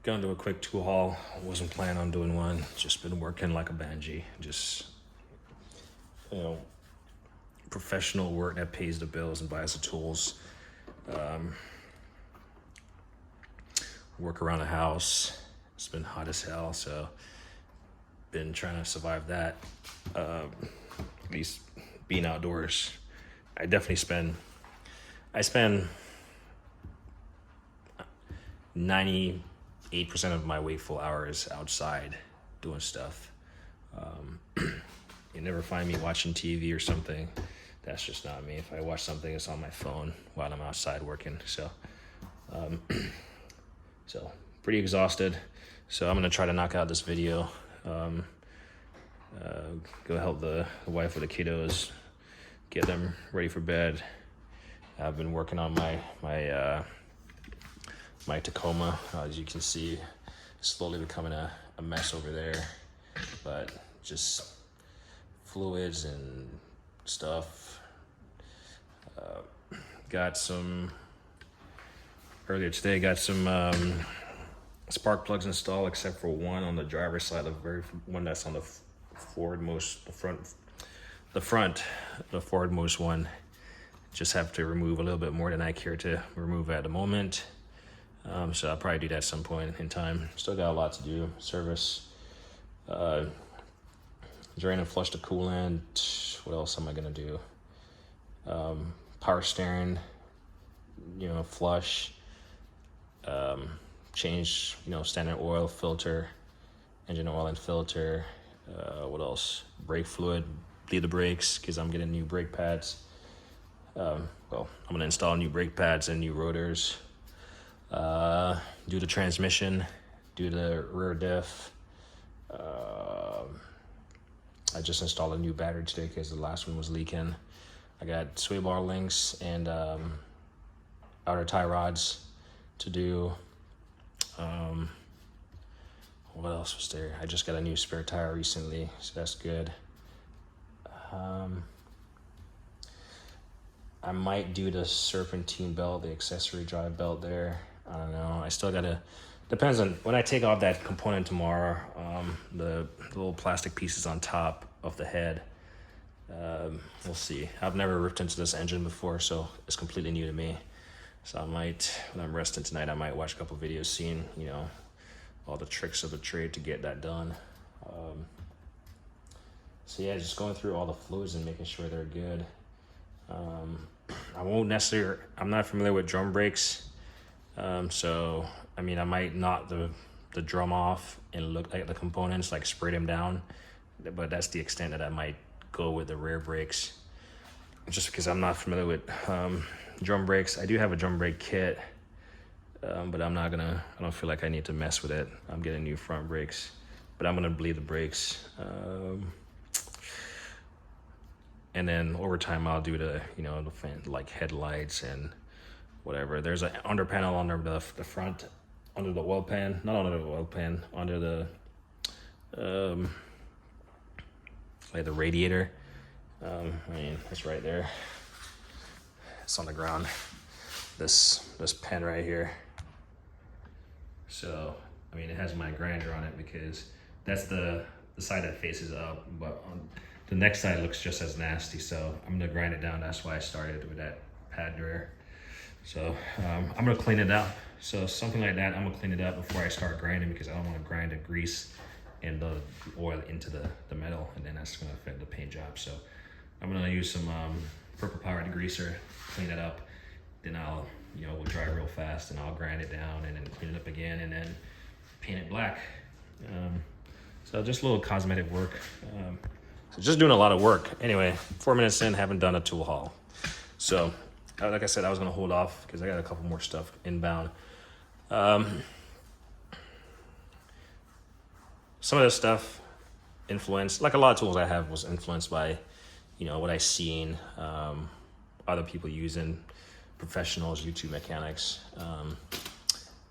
Gonna do a quick tool haul. Wasn't planning on doing one. Just been working like a banshee. Just, you know, professional work that pays the bills and buys the tools. Work around the house. It's been hot as hell, so been trying to survive that. At least being outdoors. I spend 98% of my wakeful hours outside doing stuff. You never find me watching TV or something. That's just not me. If I watch something, it's on my phone while I'm outside working. So pretty exhausted. So I'm gonna try to knock out this video. Go help the wife with the kiddos, get them ready for bed. I've been working on my Tacoma, as you can see, slowly becoming a mess over there, but just fluids and stuff. Earlier today, got some spark plugs installed, except for one on the driver's side, the one that's on the forwardmost one. Just have to remove a little bit more than I care to remove at the moment. So I'll probably do that at some point in time. Still got a lot to do. Service, drain and flush the coolant. What else am I gonna do? Power steering, flush, change, standard oil filter, engine oil and filter. What else? Brake fluid, bleed the brakes, because I'm getting new brake pads. I'm gonna install new brake pads and new rotors. Do the transmission, do the rear diff. I just installed a new battery today because the last one was leaking. I got sway bar links and outer tie rods to do. What else was there? I just got a new spare tire recently, so that's good. I might do the serpentine belt, the accessory drive belt there. I don't know. I still gotta, depends on when I take off that component tomorrow, the little plastic pieces on top of the head. We'll see. I've never ripped into this engine before, so it's completely new to me. So I might, when I'm resting tonight, I might watch a couple videos seeing, all the tricks of the trade to get that done. So yeah, just going through all the fluids and making sure they're good. I'm not familiar with drum brakes. So, I might knock the drum off and look at the components, like spray them down, but that's the extent that I might go with the rear brakes, just because I'm not familiar with drum brakes. I do have a drum brake kit, but I don't feel like I need to mess with it. I'm getting new front brakes, but I'm gonna bleed the brakes. And then over time, I'll do the like headlights and whatever. There's an under panel under the front, under the oil pan, not under the oil pan, under the like the radiator. It's right there. It's on the ground. This pan right here. So it has my grinder on it because that's the side that faces up, but on the next side looks just as nasty. So I'm gonna grind it down. That's why I started with that pad there. So I'm gonna clean it up. So something like that, I'm gonna clean it up before I start grinding, because I don't want to grind the grease and the oil into the metal, and then that's gonna affect the paint job. So I'm gonna use some purple powered degreaser, clean it up. Then I'll, we'll dry real fast, and I'll grind it down and then clean it up again, and then paint it black. So just a little cosmetic work. So just doing a lot of work. Anyway, 4 minutes in, haven't done a tool haul. So, like I said, I was gonna hold off because I got a couple more stuff inbound. Some of this stuff influenced, like a lot of tools I have, was influenced by, what I seen other people using, professionals, YouTube mechanics.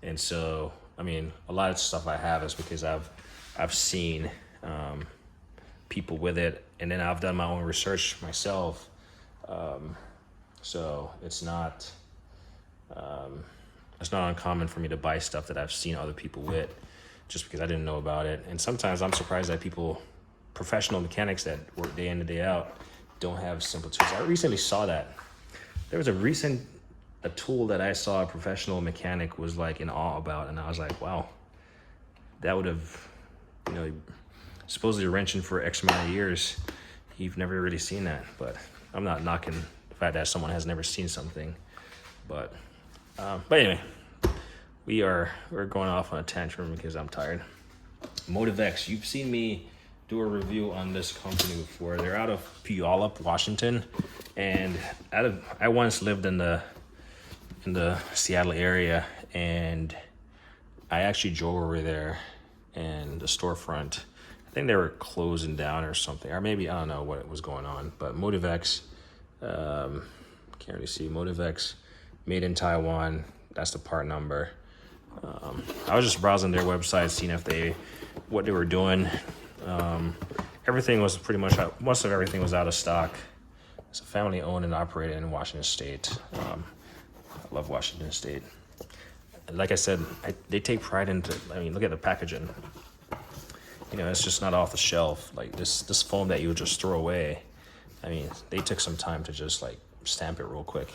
And so, a lot of stuff I have is because I've seen people with it, and then I've done my own research myself. So it's not a it's not uncommon for me to buy stuff that I've seen other people with, just because I didn't know about it. And sometimes I'm surprised that people, professional mechanics that work day in and day out, don't have simple tools. I recently saw that. There was a tool that I saw a professional mechanic was like in awe about, and I was like, wow, that would have, you know, supposedly wrenching for X amount of years, you've never really seen that. But I'm not knocking the fact that someone has never seen something. But anyway, we're going off on a tantrum because I'm tired. Motivx, you've seen me do a review on this company before. They're out of Puyallup, Washington, and I once lived in the Seattle area, and I actually drove over there, and the storefront, I think they were closing down or something, or maybe I don't know what was going on. But Motivx, can't really see. Motivx, made in Taiwan. That's the part number. I was just browsing their website, seeing what they were doing. Everything was pretty much most of everything was out of stock. It's a family owned and operated in Washington State. I love Washington State. Like I said, they take pride into. I mean, look at the packaging. You know, it's just not off the shelf. Like this foam that you would just throw away. I mean, they took some time to just like stamp it real quick.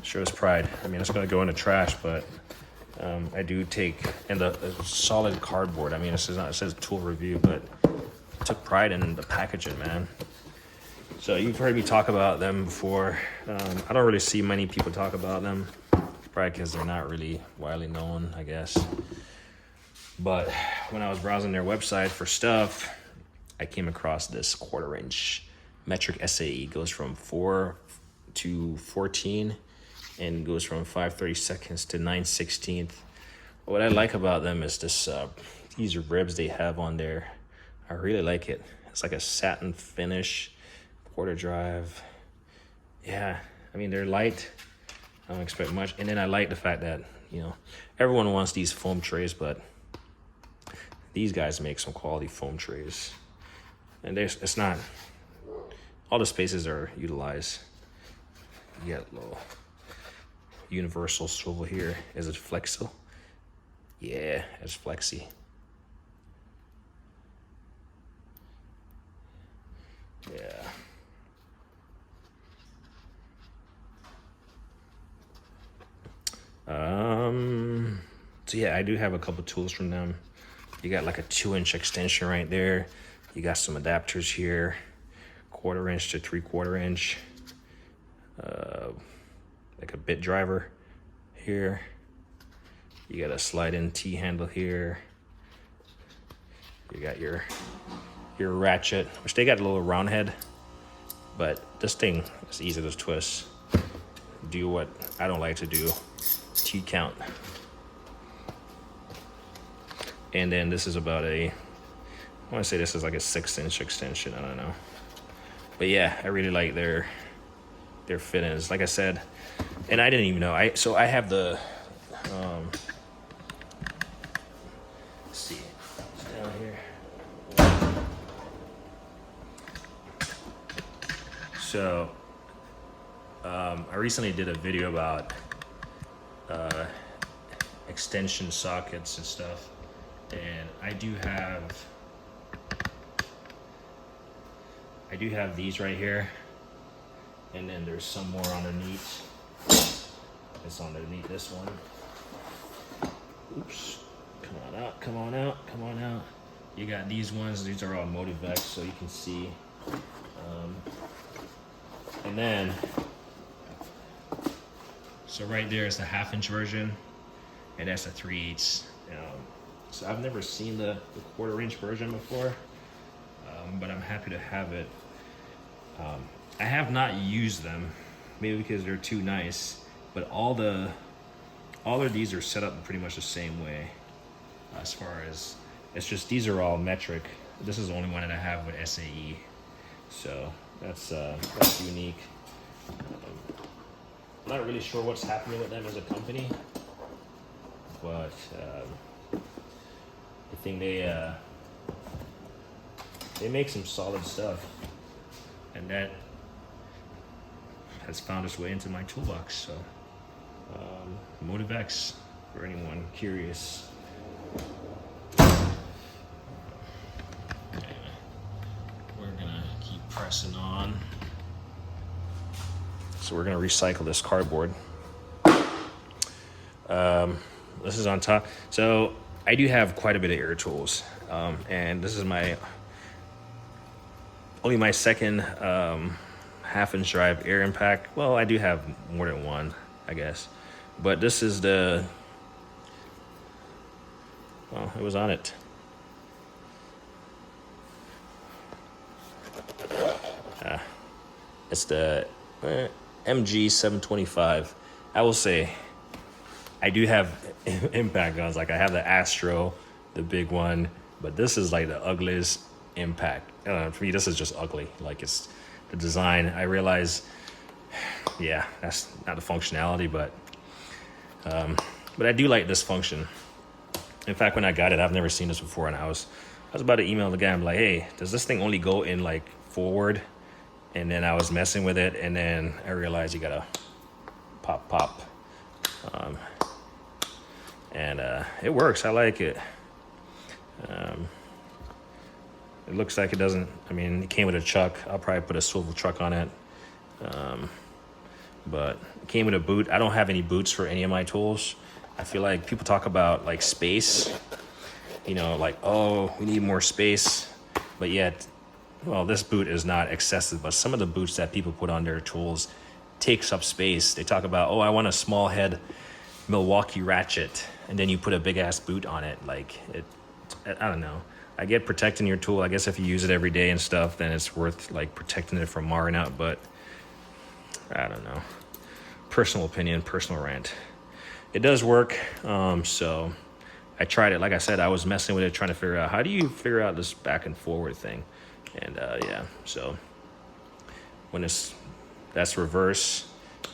Shows pride. I mean, it's gonna go in the trash, but I do take, and the solid cardboard. I mean, it says tool review, but I took pride in the packaging, man. So you've heard me talk about them before. I don't really see many people talk about them, probably because they're not really widely known, I guess. But when I was browsing their website for stuff, I came across this 1/4 inch metric SAE. Goes from 4 to 14 and goes from 5/32 to 9/16. What I like about them is these ribs they have on there. I really like it. It's like a satin finish, quarter drive. Yeah, I mean, they're light. I don't expect much. And then I like the fact that, you know, everyone wants these foam trays, but these guys make some quality foam trays. And it's not, all the spaces are utilized. You got a little universal swivel here. Is it flexi? Yeah, it's flexi. Yeah. So yeah, I do have a couple tools from them. You got like a 2-inch extension right there. You got some adapters here, 1/4 inch to 3/4 inch. Like a bit driver here. You got a slide-in T-handle here. You got your ratchet, which they got a little round head, but this thing is easy to twist. Do what I don't like to do, T-count. And then this is about I want to say this is like a 6-inch extension, I don't know. But yeah, I really like their fittings. Like I said, and I didn't even know. I have the let's see, it's down here. So I recently did a video about extension sockets and stuff, and I do have these right here. And then there's some more underneath. It's underneath this one. Oops. Come on out, come on out, come on out. You got these ones. These are all Motivx, so you can see. And then, so right there is the 1/2-inch version, and that's a 3/8. So I've never seen the 1/4 inch version before, but I'm happy to have it. I have not used them, maybe because they're too nice, but all of these are set up pretty much the same way. As far as, it's just, these are all metric. This is the only one that I have with SAE. So that's unique. I'm not really sure what's happening with them as a company, but I think they make some solid stuff. And that, has found its way into my toolbox. So Motivx, for anyone curious. We're gonna keep pressing on. So we're gonna recycle this cardboard. This is on top. So I do have quite a bit of air tools, and this is only my second 1/2-inch drive air impact. Well, I do have more than one, I guess, but this is it was on it. It's the MG 725. I will say I do have impact guns. Like I have the Astro, the big one, but this is like the ugliest impact. I don't know, for me, this is just ugly. Like it's the design. I realize, yeah, that's not the functionality, but I do like this function. In fact, when I got it, I've never seen this before, and I was about to email the guy. I'm like, hey, does this thing only go in like forward? And then I was messing with it, and then I realized you gotta pop. And it works. I like it. It looks like it doesn't. I mean, it came with a chuck. I'll probably put a swivel chuck on it. But it came with a boot. I don't have any boots for any of my tools. I feel like people talk about like space. You know, like, oh, we need more space. But yet, well, this boot is not excessive, but some of the boots that people put on their tools takes up space. They talk about, oh, I want a small head Milwaukee ratchet, and then you put a big ass boot on it. Like I don't know. I get protecting your tool. I guess if you use it every day and stuff, then it's worth like protecting it from marring up. But I don't know. Personal opinion, personal rant. It does work. So I tried it. Like I said, I was messing with it, trying to figure out how do you figure out this back and forward thing. And yeah, so that's reverse,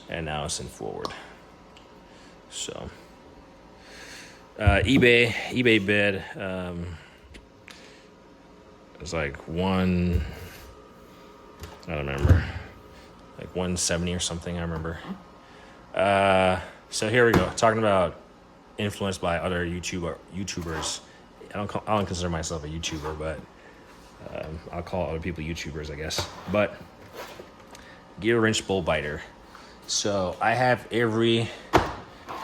and now it's in forward. So eBay bid, it's like I don't remember, like 170 or something. I remember. So here we go, talking about influenced by other YouTubers. I don't consider myself a YouTuber, but I'll call other people YouTubers, I guess. But Gearwrench bull biter. So I have every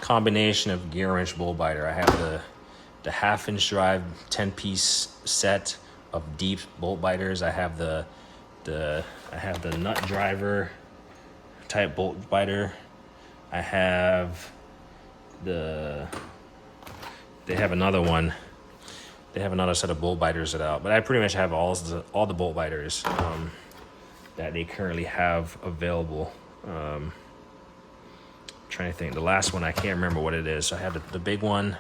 combination of Gearwrench bull biter. I have the 1/2-inch drive 10-piece set of deep bolt biters. I have the nut driver type bolt biter. I have they have another one. They have another set of bolt biters out, but I pretty much have all the bolt biters that they currently have available. Trying to think, the last one I can't remember what it is. So I have the big one.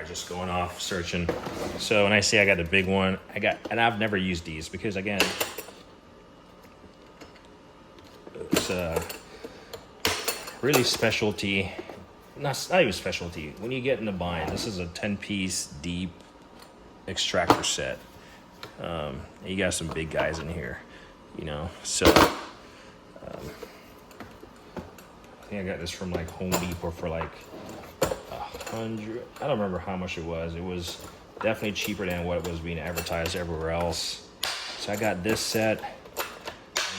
Just going off searching. So when I say I got the big one, and I've never used these because again, it's really specialty, not even specialty. When you get in the bind, this is a 10-piece deep extractor set. You got some big guys in here, you know. So I think I got this from like Home Depot for like $100. I don't remember how much it was. It was definitely cheaper than what was being advertised everywhere else. So I got this set,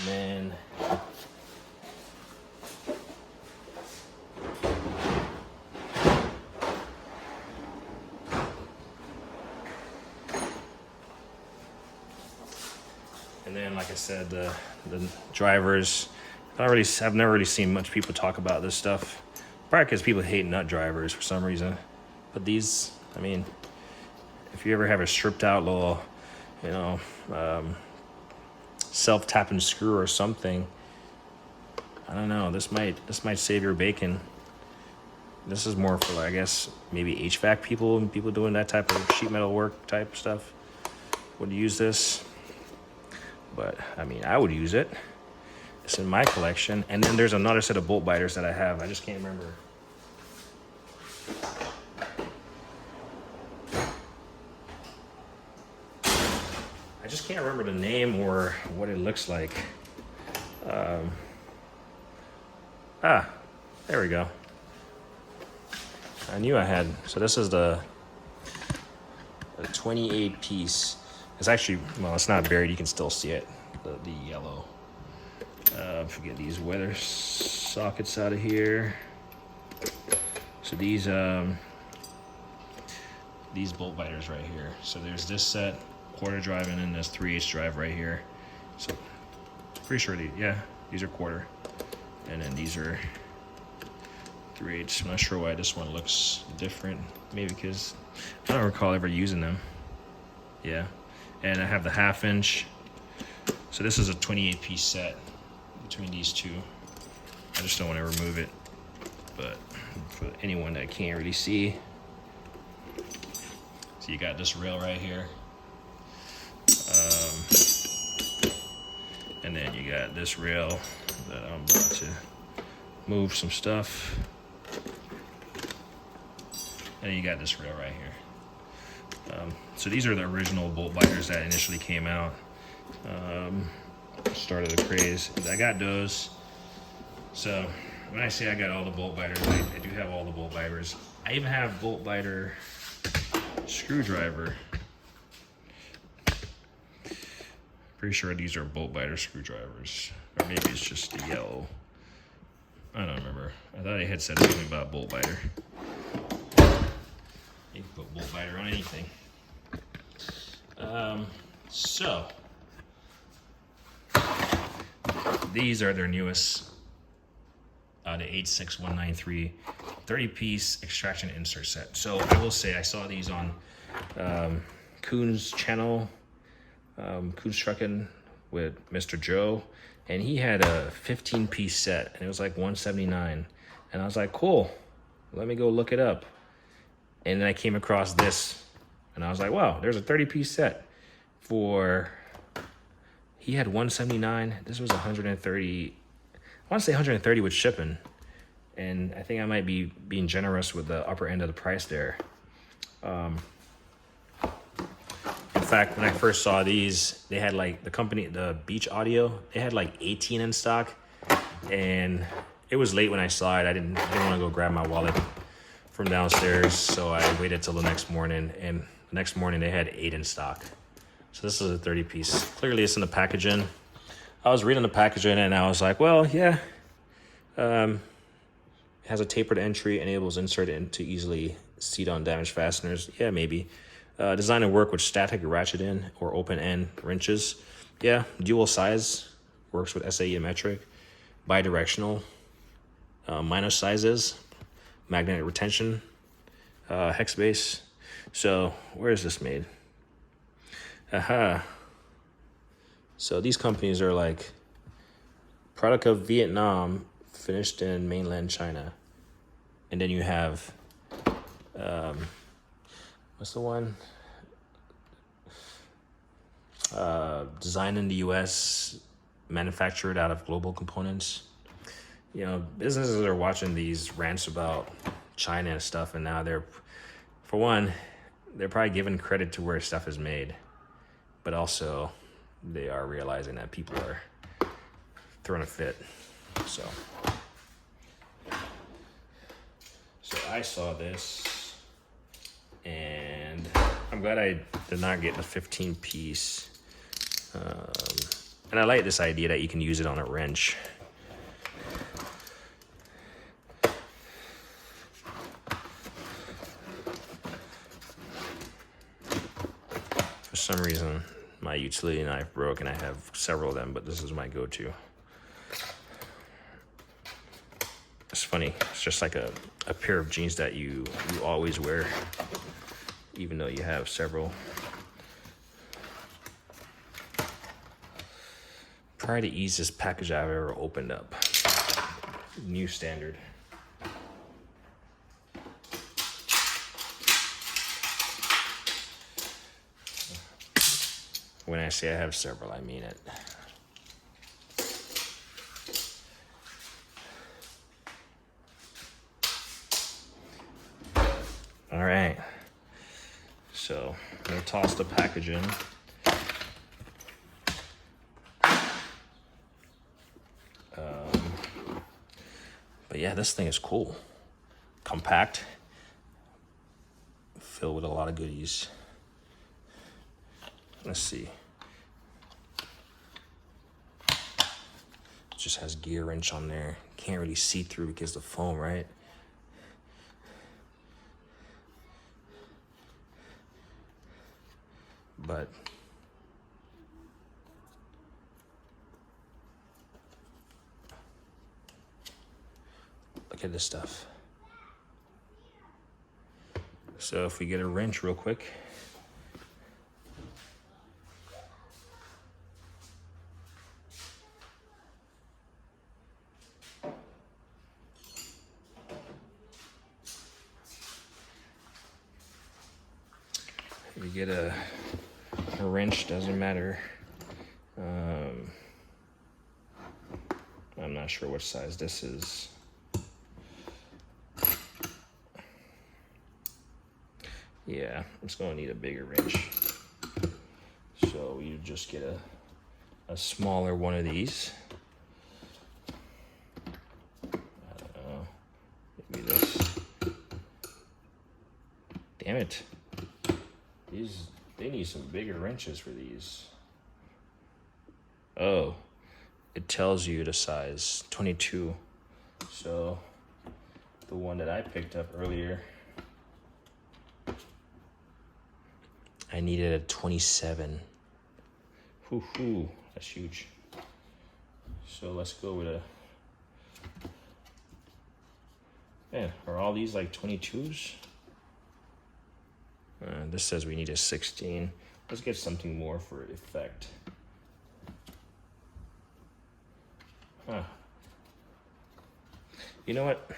and then like I said, the drivers. I've never really seen much people talk about this stuff. Probably because people hate nut drivers for some reason. But these, I mean, if you ever have a stripped out little, you know, self-tapping screw or something, I don't know, this might save your bacon. This is more for, I guess, maybe HVAC people and people doing that type of sheet metal work type stuff. would use this, but I mean, I would use it. It's in my collection. And then there's another set of bolt biters that I have. I just can't remember. I just can't remember the name or what it looks like. There we go. I knew I had. So this is the 28 piece. It's actually, well, it's not buried. You can still see it. The yellow. Forget these weather sockets out of here. So these bolt biters right here. So there's this set, quarter drive, and then this 3/8 drive right here. So pretty sure these are quarter, and then these are 3/8. I'm not sure why this one looks different. Maybe because I don't recall ever using them. Yeah, and I have the 1/2 inch. So this is a 28 piece set between these two. I just don't want to remove it, but for anyone that can't really see, so you got this rail right here, and then you got this rail that I'm about to move some stuff, and then you got this rail right here. So these are the original bolt biters that initially came out. Started the craze. I got those. So when I say I got all the bolt biters, I do have all the bolt biters. I even have bolt biter screwdriver. Pretty sure these are bolt biter screwdrivers, or maybe it's just the yellow. I don't remember. I thought they had said something about bolt biter. You can put bolt biter on anything. So these are their newest, the 86193 30-piece extraction insert set. So I will say I saw these on Kuhn's channel, Kuhn's Truckin' with Mr. Joe, and he had a 15-piece set, and it was like $179. And I was like, cool, let me go look it up. And then I came across this, and I was like, wow, there's a 30-piece set for, he had $179. This was $130. I want to say $130 with shipping. And I think I might be being generous with the upper end of the price there. In fact, when I first saw these, they had like the company, the Beach Audio, they had like 18 in stock. And it was late when I saw it. I didn't want to go grab my wallet from downstairs. So I waited till the next morning. And the next morning they had 8 in stock. So this is a 30-piece. Clearly it's in the packaging. I was reading the packaging and I was like, well, yeah. It has a tapered entry, enables insert to easily seat on damaged fasteners. Yeah, maybe. Designed to work with static ratchet in or open end wrenches. Yeah, dual size, works with SAE metric. Bidirectional, minor sizes, magnetic retention, hex base. So where is this made? Aha. So these companies are like product of Vietnam, finished in mainland China. And then you have, what's the one? Designed in the US, manufactured out of Global Components. You know, businesses are watching these rants about China and stuff, and now they're, for one, they're probably giving credit to where stuff is made, but also they are realizing that people are throwing a fit. So I saw this, and I'm glad I did not get the 15-piece. And I like this idea that you can use it on a wrench. For some reason, my utility knife broke, and I have several of them, but this is my go-to. It's funny. It's just like a pair of jeans that you always wear, even though you have several. Probably the easiest package I've ever opened up. New standard. When I say I have several, I mean it. All right, so I'm gonna toss the package in. But yeah, this thing is cool. Compact, filled with a lot of goodies. Let's see. It just has Gearwrench on there. Can't really see through because of the foam, right? But look at this stuff. So if we get a wrench real quick. You get a wrench, doesn't matter. I'm not sure what size this is. Yeah, I'm just gonna need a bigger wrench. So you just get a smaller one of these. I don't know, maybe this. Damn it. They need some bigger wrenches for these. Oh, it tells you the size 22. So the one that I picked up earlier, I needed a 27. Hoo, that's huge. So let's go with a, man, are all these like 22s? This says we need a 16. Let's get something more for effect. Huh. You know what?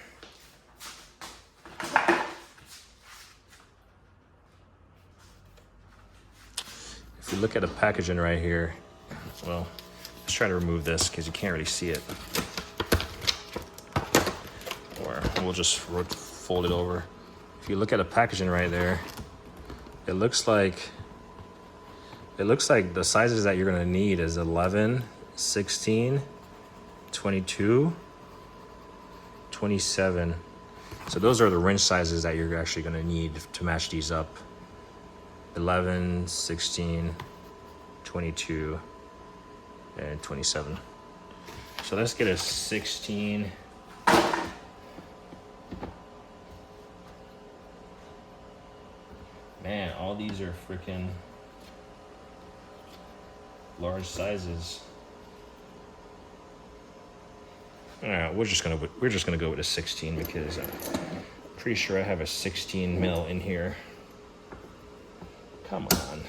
If you look at the packaging right here, well, let's try to remove this because you can't really see it. Or we'll just fold it over. If you look at the packaging right there, it looks like the sizes that you're gonna need is 11, 16, 22, 27. So those are the wrench sizes that you're actually gonna need to match these up. 11, 16, 22, and 27. So let's get a 16. Man, all these are freaking large sizes. All right, we're just gonna go with a 16 because I'm pretty sure I have a 16 mil in here. Come on.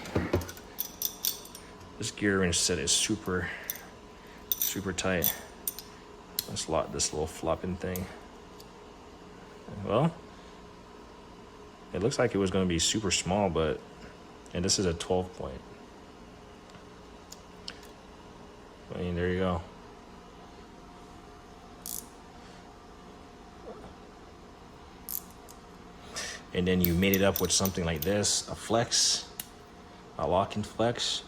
This Gearwrench set is super tight. Let's lock this little flopping thing. Well, it looks like it was going to be super small, and this is a 12 point. I mean, there you go. And then you made it up with something like this, a flex, a lock and flex.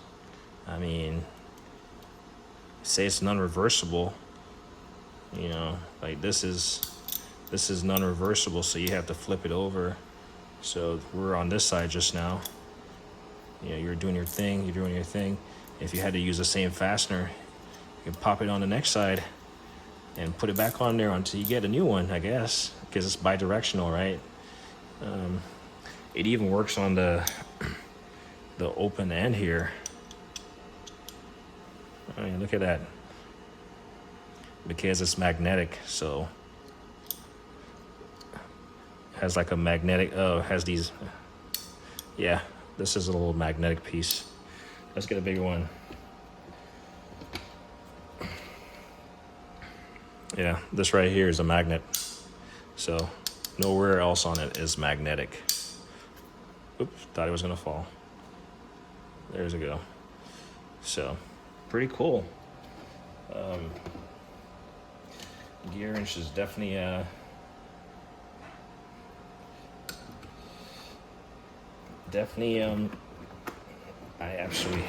I mean, say it's non-reversible, you know, like this is non-reversible, so you have to flip it over. So we're on this side just now. You know, you're doing your thing, If you had to use the same fastener, you can pop it on the next side and put it back on there until you get a new one, I guess, because it's bi-directional, right? It even works on the open end here. I mean, look at that. Because it's magnetic, so has like a magnetic, has these, yeah, this is a little magnetic piece. Let's get a bigger one. Yeah, this right here is a magnet. So nowhere else on it is magnetic. Oops, thought it was gonna fall. There's a go. So pretty cool. Gearwrench is definitely I actually,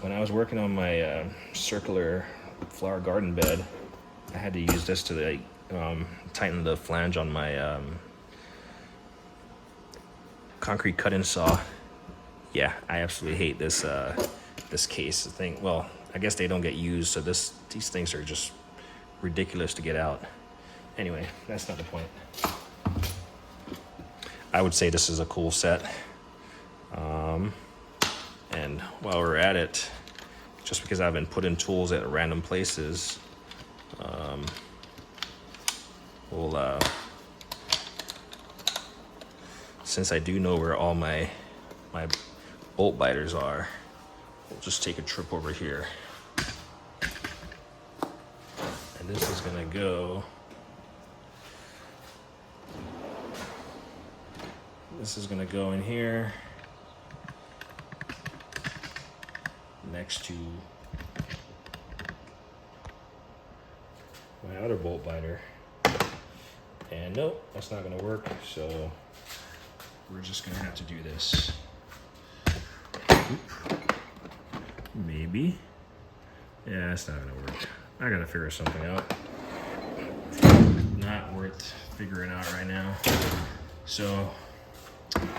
when I was working on my circular flower garden bed, I had to use this to like tighten the flange on my concrete cut-in saw. Yeah, I absolutely hate this this case thing. Well, I guess they don't get used, so these things are just ridiculous to get out. Anyway, that's not the point. I would say this is a cool set. And while we're at it, just because I've been putting tools at random places, we'll since I do know where all my bolt biters are, we'll just take a trip over here. And this is gonna go, in here next to my other bolt biter. And nope, that's not gonna work, so we're just gonna have to do this. Maybe. Yeah, it's not gonna work. I gotta figure something out. Not worth figuring out right now. So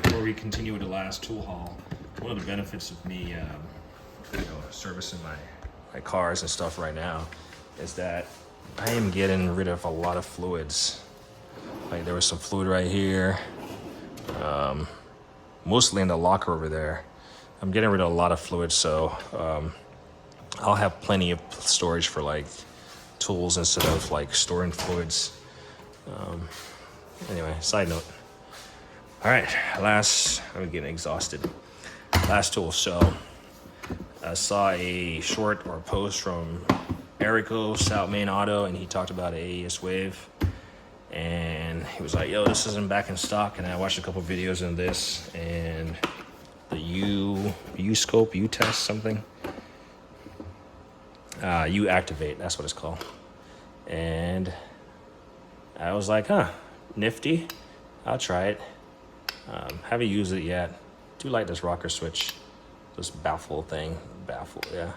before we continue with the last tool haul, one of the benefits of me servicing my cars and stuff right now is that I am getting rid of a lot of fluids. Like there was some fluid right here, mostly in the locker over there. I'm getting rid of a lot of fluid, so I'll have plenty of storage for like tools instead of like storing fluids. Anyway, side note. All right, I'm getting exhausted. Last tool. So I saw a short or post from Erico, South Main Auto, and he talked about an AES Wave. And he was like, yo, this isn't back in stock. And I watched a couple videos on this, and the U-Scope, U-Test something. U-Activate, that's what it's called. And I was like, huh, nifty. I'll try it. Haven't used it yet. Do like this rocker switch, this baffle thing. Yeah.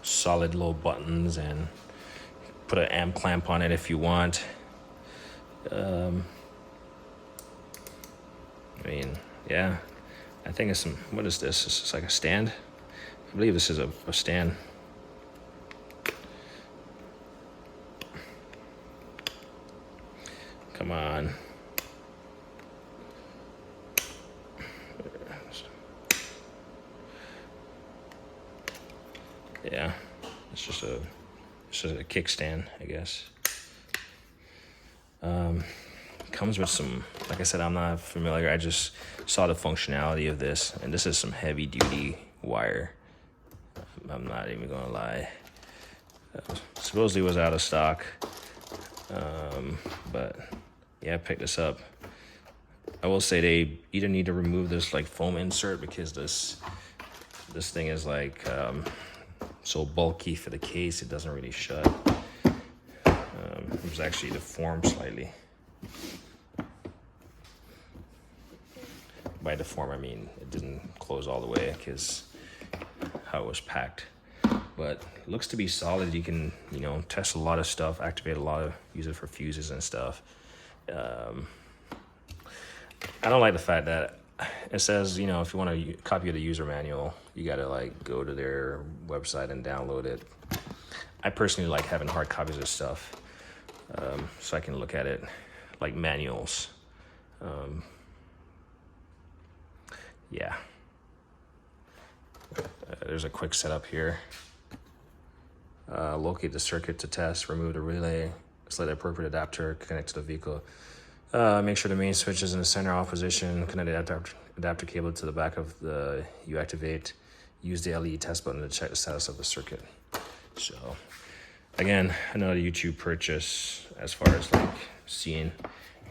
Solid little buttons, and put an amp clamp on it if you want. I mean, yeah. I think it's what is this? This is like a stand? I believe this is a stand. Come on. Yeah, it's just a kickstand, I guess. Comes with some, like I said, I'm not familiar. I just saw the functionality of this, and this is some heavy duty wire. I'm not even gonna lie. Supposedly was out of stock, but yeah, I picked this up. I will say they either need to remove this like foam insert, because this thing is like so bulky for the case, it doesn't really shut. It was actually deformed slightly. By deform, I mean it didn't close all the way because how it was packed. But it looks to be solid. You can, test a lot of stuff, activate a lot of, use it for fuses and stuff. I don't like the fact that it says, if you want to copy of the user manual, you got to like go to their website and download it. I personally like having hard copies of stuff, so I can look at it like manuals. Yeah. There's a quick setup here. Locate the circuit to test, remove the relay, select the appropriate adapter, connect to the vehicle. Make sure the main switch is in the center off position, connect the adapter cable to the back of the U-Activate. Use the LED test button to check the status of the circuit. So, again, another YouTube purchase as far as like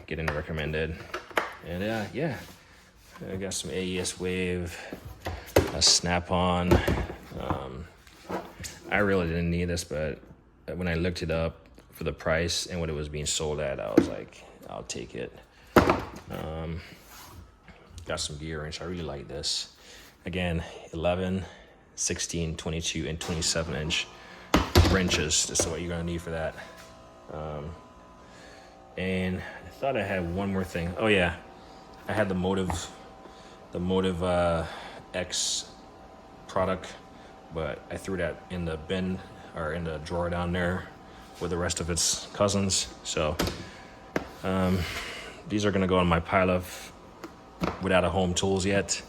getting recommended. And yeah, I got some AES Wave, a Snap-on. I really didn't need this, but when I looked it up for the price and what it was being sold at, I was like, I'll take it. Got some Gearwrench. I really like this. Again, 11, 16, 22, and 27 inch wrenches. This is what you're gonna need for that. And I thought I had one more thing. Oh yeah, I had the Motivx product, but I threw that in the bin or in the drawer down there with the rest of its cousins. So these are gonna go on my pile of without a home tools yet.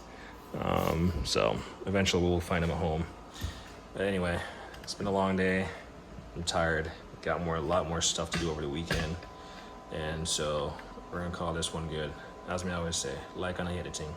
So eventually we'll find them at home. But anyway, it's been a long day. I'm tired. Got a lot more stuff to do over the weekend. And so we're gonna call this one good. As I always say, like on the editing.